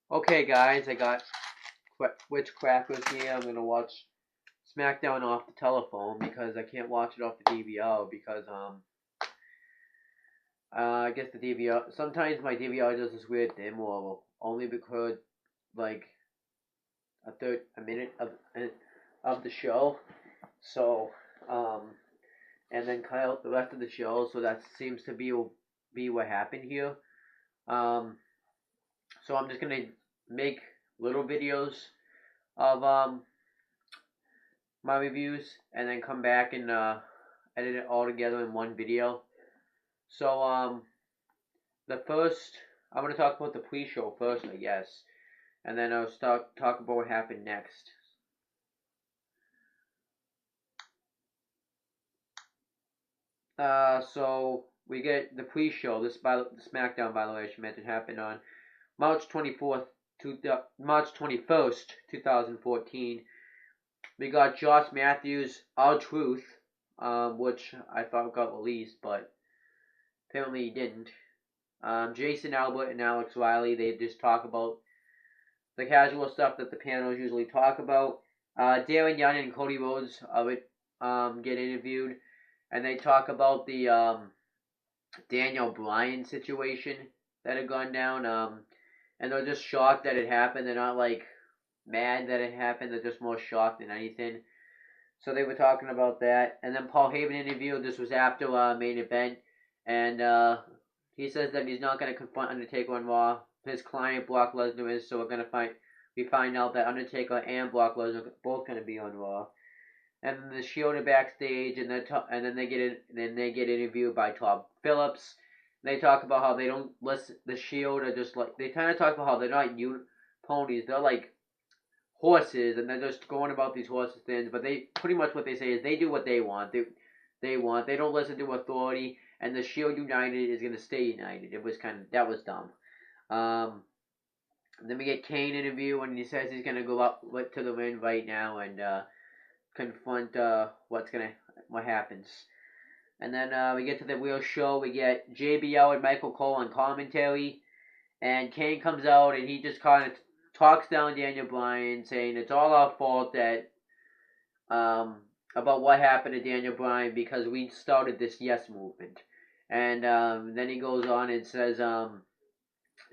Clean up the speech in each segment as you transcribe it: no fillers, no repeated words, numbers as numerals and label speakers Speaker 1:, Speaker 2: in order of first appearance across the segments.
Speaker 1: Okay, guys, I got Witch Crackers here. I'm gonna watch Smackdown off the telephone because I can't watch it off the DVR because I guess the DVR sometimes my DVR does this weird thing where only record like a minute of the show, so and then cut out the rest of the show. So that seems to be what happened here. Um, so I'm just gonna make little videos of my reviews and then come back and edit it all together in one video. So the first I'm gonna talk about the pre-show first, I guess, and then I'll talk about what happened next. So we get the pre-show. The SmackDown, by the way, I should mention, happened on March 24th, March 21st, 2014. We got Josh Matthews, R-Truth, which I thought got released, but apparently he didn't. Jason Albert and Alex Riley, they just talk about the casual stuff that the panels usually talk about. Darren Young and Cody Rhodes get interviewed, and they talk about the Daniel Bryan situation that had gone down. And they're just shocked that it happened. They're not like mad that it happened. They're just more shocked than anything. So they were talking about that. And then Paul Heyman interviewed. This was after main event, and he says that he's not going to confront Undertaker on Raw. His client Brock Lesnar is. So we find out that Undertaker and Brock Lesnar are both going to be on Raw. And then the Shield are backstage, and then they get interviewed by Tom Phillips. They talk about how they don't listen. The Shield are just like they kind of talk about how they're not ponies. They're like horses, and they're just going about these horses things. But they pretty much what they say is they do what they want. They don't listen to authority. And the Shield United is gonna stay united. That was dumb. Then we get Kane interview, and he says he's gonna go up to the ring right now and confront what happens. And then we get to the real show. We get JBL and Michael Cole on commentary, and Kane comes out and he just kind of talks down Daniel Bryan, saying it's all our fault that about what happened to Daniel Bryan because we started this yes movement. And then he goes on and says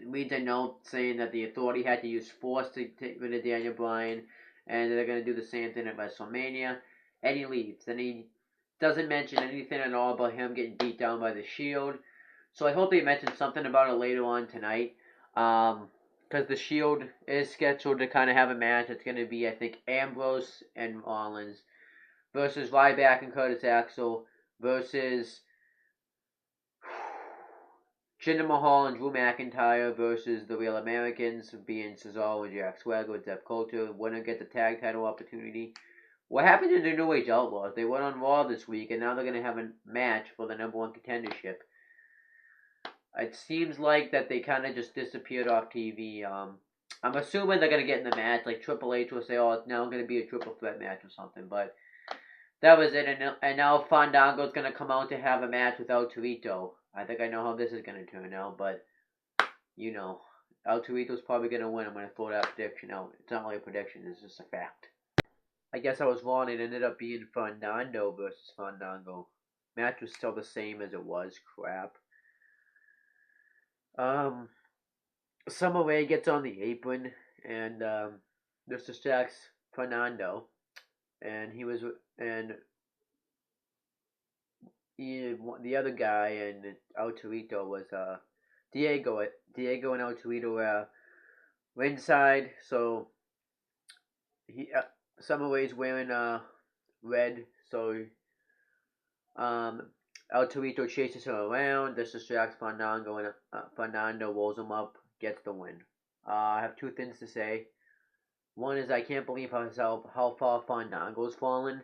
Speaker 1: reads a note saying that the authority had to use force to get rid of Daniel Bryan, and they're going to do the same thing at WrestleMania. And he leaves. And he doesn't mention anything at all about him getting beat down by the Shield. So I hope they mention something about it later on tonight. Because the Shield is scheduled to kind of have a match. It's going to be, I think, Ambrose and Rollins versus Ryback and Curtis Axel versus Jinder Mahal and Drew McIntyre versus the Real Americans, being Cesaro and Jack Swagger and Zeb Coulter. Winner gets a tag title opportunity. What happened to the New Age Outlaws? They went on Raw this week, and now they're going to have a match for the number one contendership. It seems like that they kind of just disappeared off TV. I'm assuming they're going to get in the match, like Triple H will say, oh, it's now going to be a triple threat match or something, but that was it. And now Fandango's going to come out to have a match with El Torito. I think I know how this is going to turn out, but, you know, El Torito's probably going to win. I'm going to throw that prediction out. It's not really a prediction, it's just a fact. I guess I was wrong. It ended up being Fandango versus Fandango. Match was still the same as it was. Crap. Summer Rae gets on the apron and this distracts Fernando, and the other guy and El Torito was Diego. Diego and El Torito were ringside, so Summer Rae's wearing red, so El Torito chases her around. This distracts Fandango, and Fernando rolls him up, gets the win. I have two things to say. One is I can't believe how far Fandango's fallen,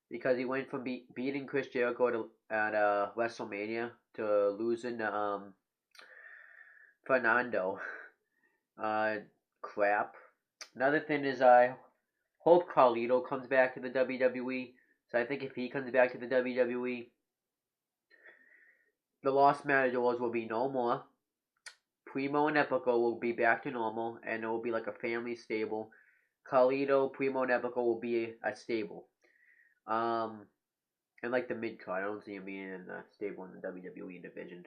Speaker 1: because he went from beating Chris Jericho at WrestleMania to losing Fernando. Crap. Another thing is I hope Carlito comes back to the WWE. So I think if he comes back to the WWE, the Lost Matadors will be no more. Primo and Epico will be back to normal, and it will be like a family stable. Carlito, Primo, and Epico will be a stable. And like the mid card, I don't see him being in the stable in the WWE division.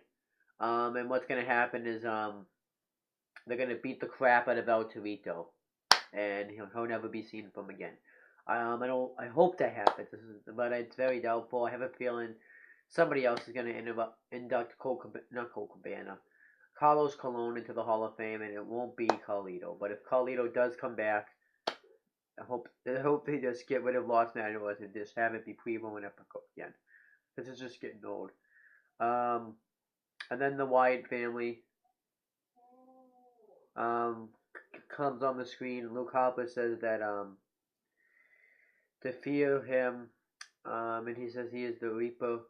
Speaker 1: And what's gonna happen is they're gonna beat the crap out of El Torito, and he'll never be seen from again. I hope that happens, but it's very doubtful. I have a feeling somebody else is gonna induct Carlos Colon into the Hall of Fame, and it won't be Carlito. But if Carlito does come back, I hope they just get rid of Los Matadors and just have it be Primo and Epico again. This is just getting old. And then the Wyatt family comes on the screen. Luke Harper says that to fear him, and he says he is the Reaper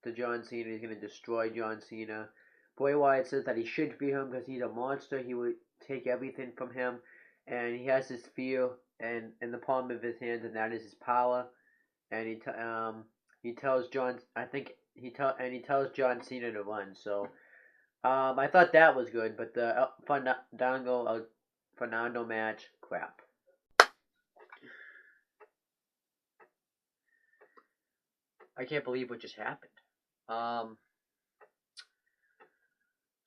Speaker 1: to John Cena. He's going to destroy John Cena. Bray Wyatt says that he should fear him because he's a monster. He would take everything from him, and he has this fear and in the palm of his hands, and that is his power. And he tells John, he tells John Cena to run. So I thought that was good, but the Fernando match, crap. I can't believe what just happened.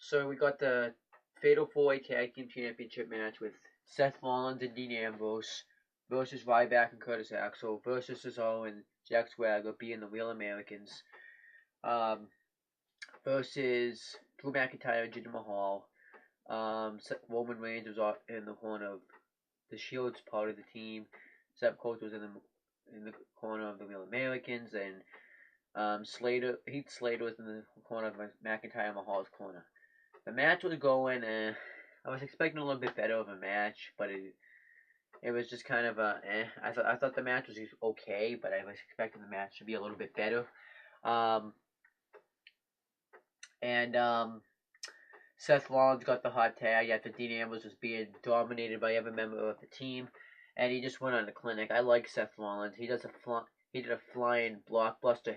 Speaker 1: So we got the Fatal 4-Way Tag Team Championship match with Seth Rollins and Dean Ambrose versus Ryback and Curtis Axel versus Cesaro and Jack Swagger being the Real Americans versus Drew McIntyre and Jinder Mahal. Roman Reigns was in the corner of the Shield's part of the team. Seth Coates was in the corner of the Real Americans, and Heath Slater was in the corner of McIntyre and Mahal's corner. The match was going, I was expecting a little bit better of a match, but it was just kind of I thought the match was okay, but I was expecting the match to be a little bit better. Seth Rollins got the hot tag after Dean Ambrose was being dominated by every member of the team, and he just went on a clinic. I like Seth Rollins. He did a flying blockbuster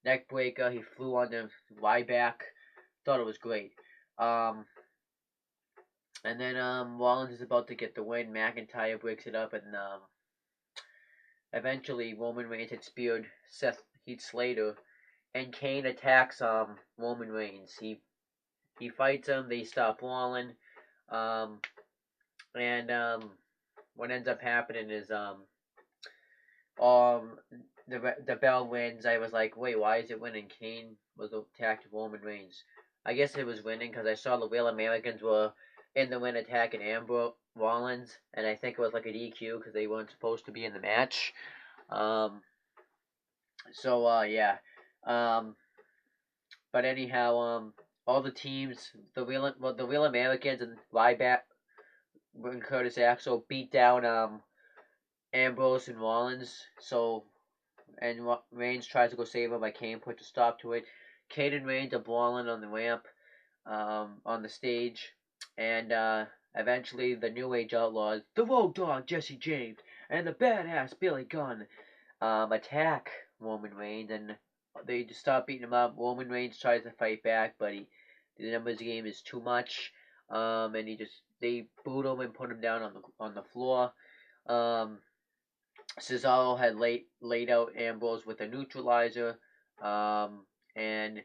Speaker 1: neck breaker. He flew on the Ryback. Thought it was great. And then Rollins is about to get the win. McIntyre breaks it up, and eventually Roman Reigns had speared Heath Slater, and Kane attacks Roman Reigns. He fights him. They stop brawling, and what ends up happening is the bell wins. I was like, wait, why is it winning? Kane was attacked Roman Reigns. I guess it was winning because I saw the Real Americans were in the win attacking Ambrose Rollins, and I think it was like a DQ because they weren't supposed to be in the match. Yeah. But anyhow, all the teams, the Real Americans and Ryback and Curtis Axel beat down Ambrose and Rollins. And Reigns tries to go save him, but Kane puts a stop to it. Kane and Reigns are brawling on the ramp, on the stage, and eventually the New Age Outlaws, the Road Dogg Jesse James, and the Badass Billy Gunn attack Roman Reigns, and they just stop beating him up. Roman Reigns tries to fight back, but the numbers game is too much, and they boot him and put him down on the floor. Cesaro had laid out Ambrose with a neutralizer, and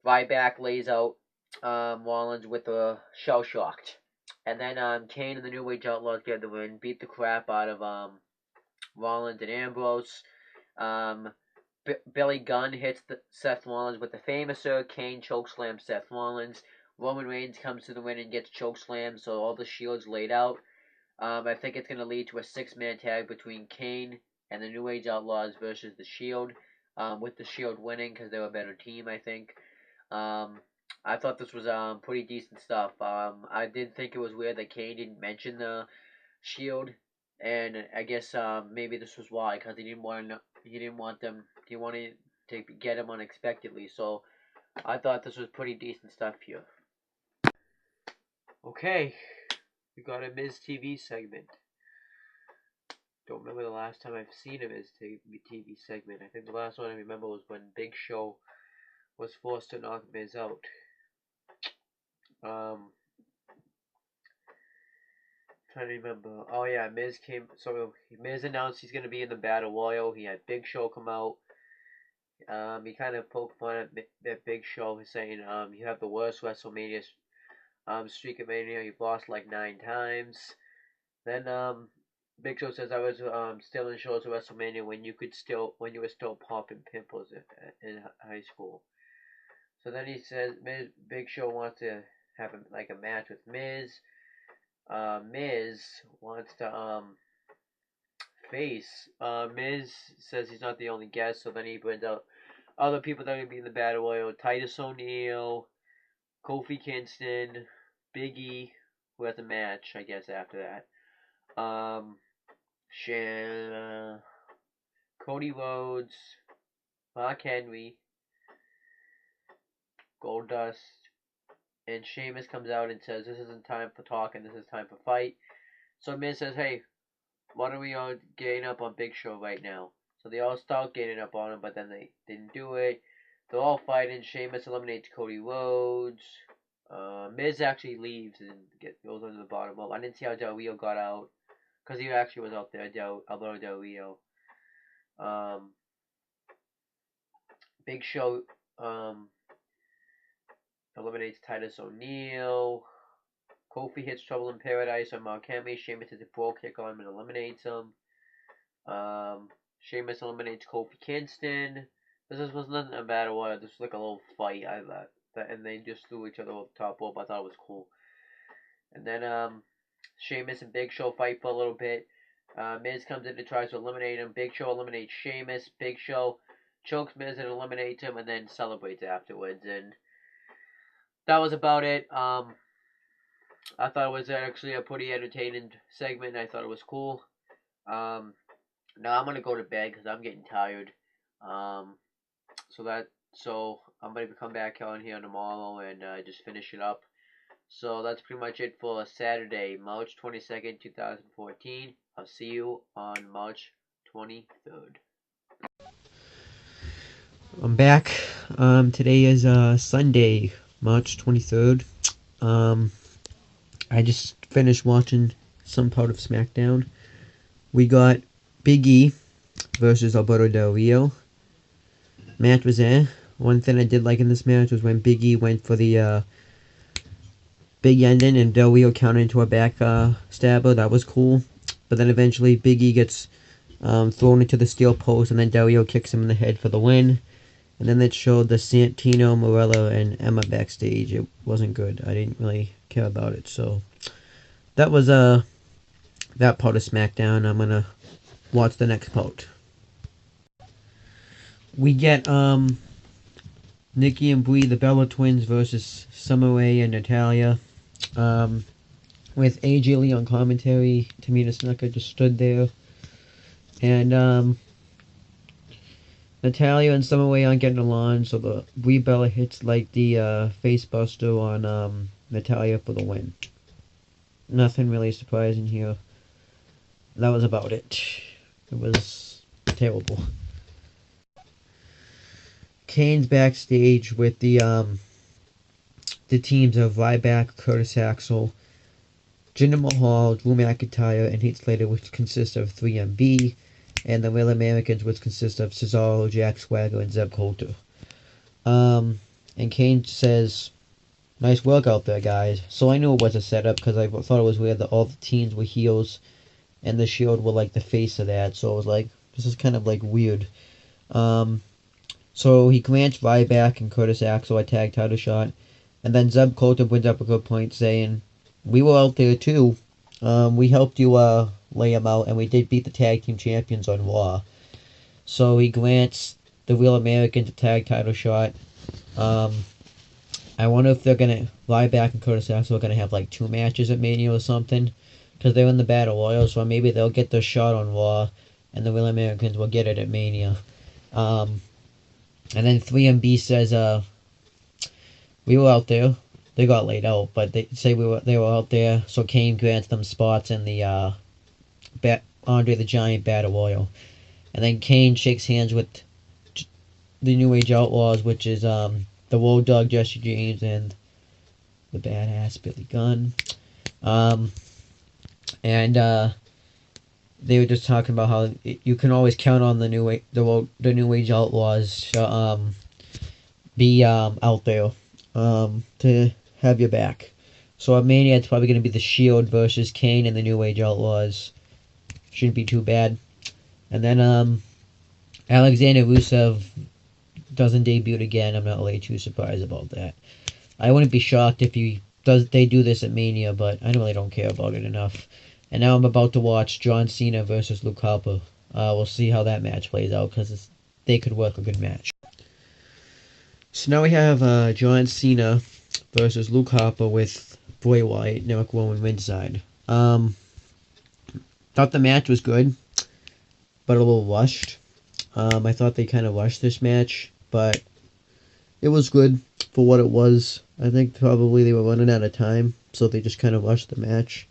Speaker 1: Ryback lays out Rollins with a shell shocked. And then Kane and the New Age Outlaws get the win, beat the crap out of Rollins and Ambrose. Billy Gunn hits Seth Rollins with the Famouser. Kane chokeslams Seth Rollins. Roman Reigns comes to the win and gets chokeslammed, so all the Shield's laid out. I think it's going to lead to a 6-man tag between Kane and the New Age Outlaws versus the Shield, with the Shield winning because they're a better team, I think. I thought this was pretty decent stuff. I did think it was weird that Kane didn't mention the Shield, and I guess maybe this was why, because he wanted to get him unexpectedly. So I thought this was pretty decent stuff here. Okay, we got a Miz TV segment. Don't remember the last time I've seen a Miz TV segment. I think the last one I remember was when Big Show was forced to knock Miz out. Trying to remember. Oh yeah, Miz came. So Miz announced he's gonna be in the Battle Royal. He had Big Show come out. He kind of poked fun at Big Show, saying, you have the worst WrestleMania streak of Mania. You've lost like 9 times. Then Big Show says I was still in shows of WrestleMania when you were still popping pimples in high school. So then he says Big Show wants to have a match with Miz. Miz wants to face. Miz says he's not the only guest, so then he brings out other people that are going to be in the Battle Royal. Titus O'Neil, Kofi Kingston, Big E, who has a match, I guess, after that. Cody Rhodes, Mark Henry, Goldust, and Sheamus comes out and says, this isn't time for talking, this is time for fight. So Miz says, hey, why don't we all gain up on Big Show right now? So they all start gaining up on him, but then they didn't do it. They're all fighting. Sheamus eliminates Cody Rhodes. Miz actually leaves and goes under the bottom rope. I didn't see how Del Rio got out, because he actually was out there, Alberto Del Rio. Big Show eliminates Titus O'Neil. Kofi hits Trouble in Paradise on Mark Henry. Sheamus hits a pro kick on him and eliminates him. Sheamus eliminates Kofi Kingston. This was nothing a battle royal. This was like a little fight. I thought and they just threw each other over the top rope. I thought it was cool. And then Sheamus and Big Show fight for a little bit. Miz comes in and tries to eliminate him. Big Show eliminates Sheamus. Big Show chokes Miz and eliminates him, and then celebrates afterwards. And that was about it. I thought it was actually a pretty entertaining segment. I thought it was cool. Now I'm gonna go to bed because I'm getting tired. So I'm gonna come back on here tomorrow and just finish it up. So that's pretty much it for Saturday, March 22nd, 2014. I'll see you on March 23rd.
Speaker 2: I'm back. Today is Sunday, March 23rd. I just finished watching some part of Smackdown. We got Big E versus Alberto Del Rio. Match was there. One thing I did like in this match was when Big E went for the big ending and Del Rio counted into a back stabber. That was cool. But then eventually Big E gets thrown into the steel post and then Del Rio kicks him in the head for the win. And then it showed the Santino, Morello, and Emma backstage. It wasn't good. I didn't really care about it. So that was that part of SmackDown. I'm gonna watch the next part. We get Nikki and Brie, the Bella Twins, versus Summer Rae and Natalya. With AJ Lee on commentary, Tamina Snuka just stood there. And Natalya and Summer Rae aren't getting along, so the Brie Bella hits like the face buster on Natalya for the win. Nothing really surprising here. That was about it. It was terrible. Kane's backstage with the teams of Ryback, Curtis Axel, Jinder Mahal, Drew McIntyre, and Heath Slater, which consists of 3MB, and the Real Americans, which consist of Cesaro, Jack Swagger, and Zeb Coulter. And Kane says, nice work out there, guys. So I knew it was a setup because I thought it was weird that all the teams were heels and the Shield were like the face of that. So I was like, this is kind of like weird. So he grants Ryback and Curtis Axel a tag title shot. And then Zeb Coulter brings up a good point saying, we were out there too. We helped you lay them out, and we did beat the tag team champions on Raw. So he grants the Real Americans a tag title shot. I wonder if they're going to, Ryback and Curtis Axel are going to have like 2 matches at Mania or something. Because they're in the Battle Royal, so maybe they'll get their shot on Raw, and the Real Americans will get it at Mania. And then 3MB says, we were out there. They got laid out, but they say they were out there, so Kane grants them spots in the Andre the Giant Battle Royal. And then Kane shakes hands with the New Age Outlaws, which is the Road Dogg, Jesse James, and the badass Billy Gunn. And they were just talking about how you can always count on the new age outlaws to be out there to have your back. So at Mania, it's probably going to be the Shield versus Kane and the New Age Outlaws. Shouldn't be too bad. And then Alexander Rusev doesn't debut again. I'm not really too surprised about that. I wouldn't be shocked if they do this at Mania, but I really don't care about it enough. And now I'm about to watch John Cena versus Luke Harper. We'll see how that match plays out because they could work a good match. So now we have John Cena versus Luke Harper with Bray Wyatt and Eric Rowan ringside. Thought the match was good, but a little rushed. I thought they kind of rushed this match, but it was good for what it was. I think probably they were running out of time, so they just kind of rushed the match.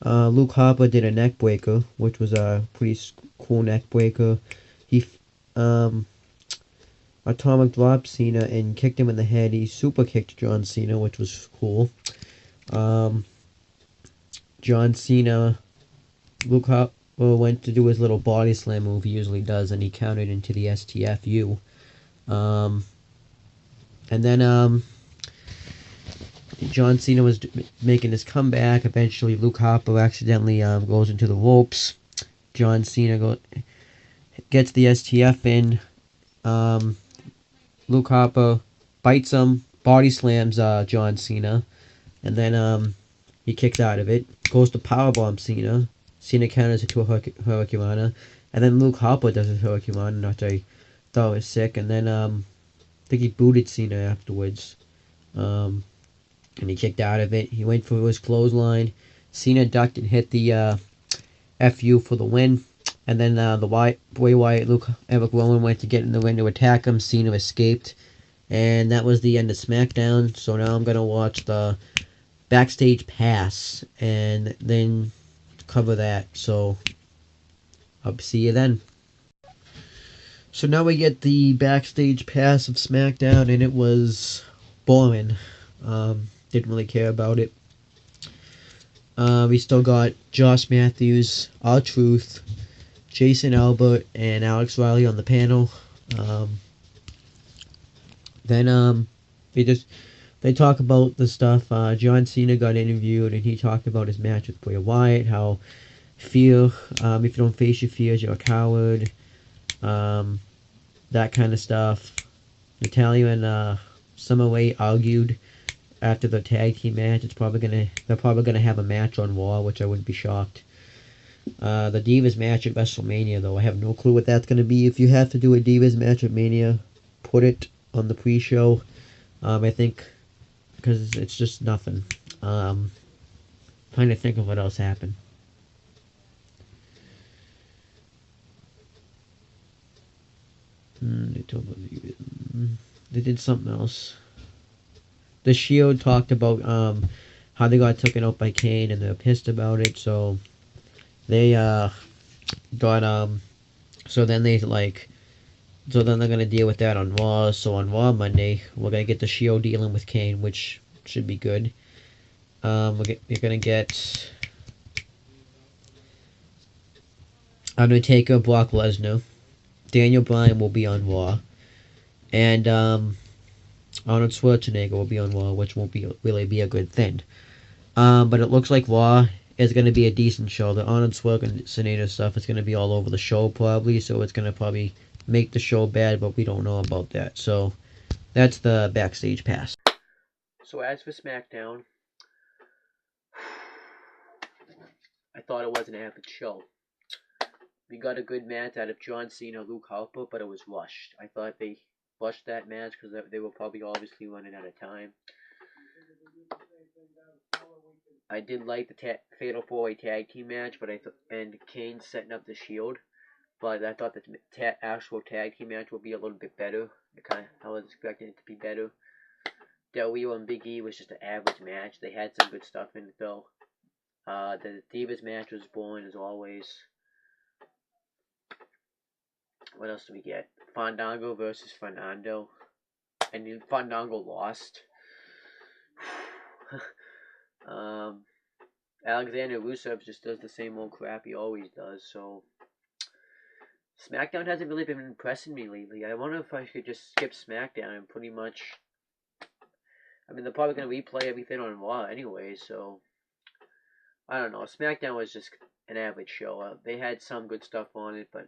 Speaker 2: Luke Harper did a neck breaker, which was a pretty cool neck breaker. He atomic dropped Cena and kicked him in the head. He super kicked John Cena, which was cool. John Cena, Luke Harper went to do his little body slam move he usually does, and he counted into the STFU. And then John Cena was making his comeback. Eventually, Luke Harper accidentally goes into the ropes. John Cena gets the STF in. Luke Harper bites him, body slams John Cena, and then he kicks out of it. Goes to powerbomb Cena. Cena counters it to a Hurricanrana, and then Luke Harper does a Hurricanrana, which I thought was sick. And then I think he booted Cena afterwards, and he kicked out of it. He went for his clothesline. Cena ducked and hit the FU for the win. And then Bray Wyatt, Eric Rowan went to get in the ring to attack him. Cena escaped. And that was the end of SmackDown. So now I'm going to watch the Backstage Pass and then cover that. So I'll see you then. So now we get the Backstage Pass of SmackDown, and it was boring. Didn't really care about it. We still got Josh Matthews, R-Truth, Jason Albert, and Alex Riley on the panel. Then they talk about the stuff. John Cena got interviewed, and he talked about his match with Bray Wyatt. How if you don't face your fears, you're a coward. That kind of stuff. Natalia and Summer Rae argued after the tag team match. They're probably gonna have a match on Raw, which I wouldn't be shocked. The Divas match at WrestleMania, though, I have no clue what that's going to be. If you have to do a Divas match at Mania, put it on the pre-show. I think, because it's just nothing. Trying to think of what else happened. They did something else. The Shield talked about how they got taken out by Kane, and they're pissed about it, so they got so then they're gonna deal with that on Raw. So on Raw Monday, we're gonna get the Shield dealing with Kane, which should be good. You're gonna get Undertaker, Brock Lesnar, Daniel Bryan will be on Raw, and Arnold Schwarzenegger will be on Raw, which won't really be a good thing. But it looks like Raw is going to be a decent show. The Arnold Schwarzenegger stuff is going to be all over the show probably, so it's going to probably make the show bad, but we don't know about that. So that's the Backstage Pass.
Speaker 1: So as for SmackDown, I thought it was an average show. We got a good match out of John Cena, Luke Harper, but it was rushed. I thought they rushed that match because they were probably obviously running out of time. I did like the Fatal 4-Way Tag Team match, but and Kane setting up the Shield, but I thought the actual tag team match would be a little bit better. I was expecting it to be better. Del Rio and Big E was just an average match. They had some good stuff in it though. The Divas match was boring as always. What else do we get? Fandango versus Fernando. And Fandango lost. Alexander Rusev just does the same old crap he always does. So SmackDown hasn't really been impressing me lately. I wonder if I should just skip SmackDown and pretty much. I mean, they're probably gonna replay everything on Raw anyway, so I don't know. SmackDown was just an average show. They had some good stuff on it, but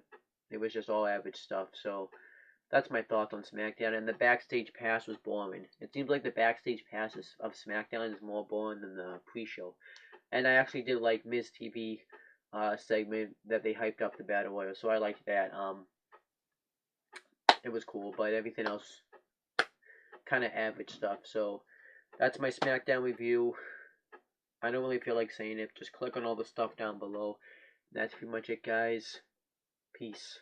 Speaker 1: it was just all average stuff. So that's my thoughts on SmackDown. And the backstage pass was boring. It seems like the backstage passes of SmackDown is more boring than the pre-show. And I actually did like Miz TV segment that they hyped up the Battle Royal, so I liked that. It was cool, but everything else kind of average stuff. So that's my SmackDown review. I don't really feel like saying it. Just click on all the stuff down below. That's pretty much it, guys. Peace.